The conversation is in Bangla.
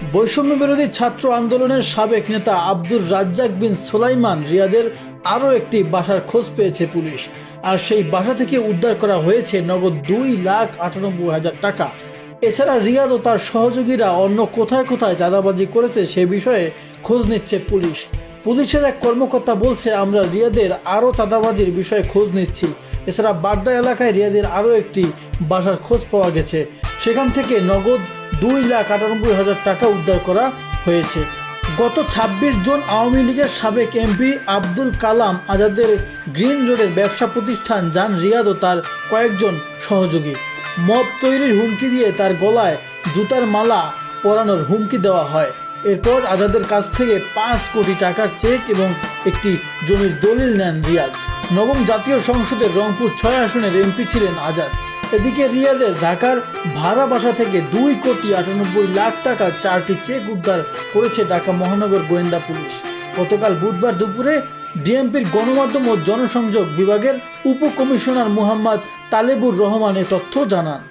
বৈষম্য বিরোধী ছাত্র আন্দোলনের সাবেক নেতা আব্দুর রাজ্জাক বিন সুলাইমান রিয়াদের আরও একটি বাসার খোঁজ পেয়েছে পুলিশ। আর সেই বাসা থেকে উদ্ধার করা হয়েছে নগদ 2,98,000 টাকা। এছাড়া রিয়াদ ও তার সহযোগীরা অন্য কোথায় কোথায় চাঁদাবাজি করেছে সে বিষয়ে খোঁজ নিচ্ছে পুলিশ। পুলিশের এক কর্মকর্তা বলছে, আমরা রিয়াদের আরও চাঁদাবাজির বিষয়ে খোঁজ নিচ্ছি। এছাড়া বাড্ডা এলাকায় রিয়াদের আরও একটি বাসার খোঁজ পাওয়া গেছে, সেখান থেকে নগদ 2,98,000 টাকা উদ্ধার করা হয়েছে। গত 26 জুন আওয়ামী লীগের সাবেক এমপি আব্দুল কালাম আজাদের গ্রিন রোডের ব্যবসা প্রতিষ্ঠান যান রিয়াদ ও তার কয়েকজন সহযোগী। মদ তৈরির হুমকি দিয়ে তার গলায় জুতার মালা পরানোর হুমকি দেওয়া হয়। এরপর আজাদের কাছ থেকে 5 কোটি টাকার চেক এবং একটি জমির দলিল নেন রিয়াদ। নবম জাতীয় সংসদের রংপুর 6 আসনের এমপি ছিলেন আজাদ। এদিকে রিয়াদের ঢাকার ভাড়া বাসা থেকে 2,98,00,000 টাকার 4টি চেক উদ্ধার করেছে ঢাকা মহানগর গোয়েন্দা পুলিশ। গতকাল বুধবার দুপুরে ডিএমপির গণমাধ্যম ও জনসংযোগ বিভাগের উপকমিশনার মোহাম্মদ তালেবুর রহমান এ তথ্য জানান।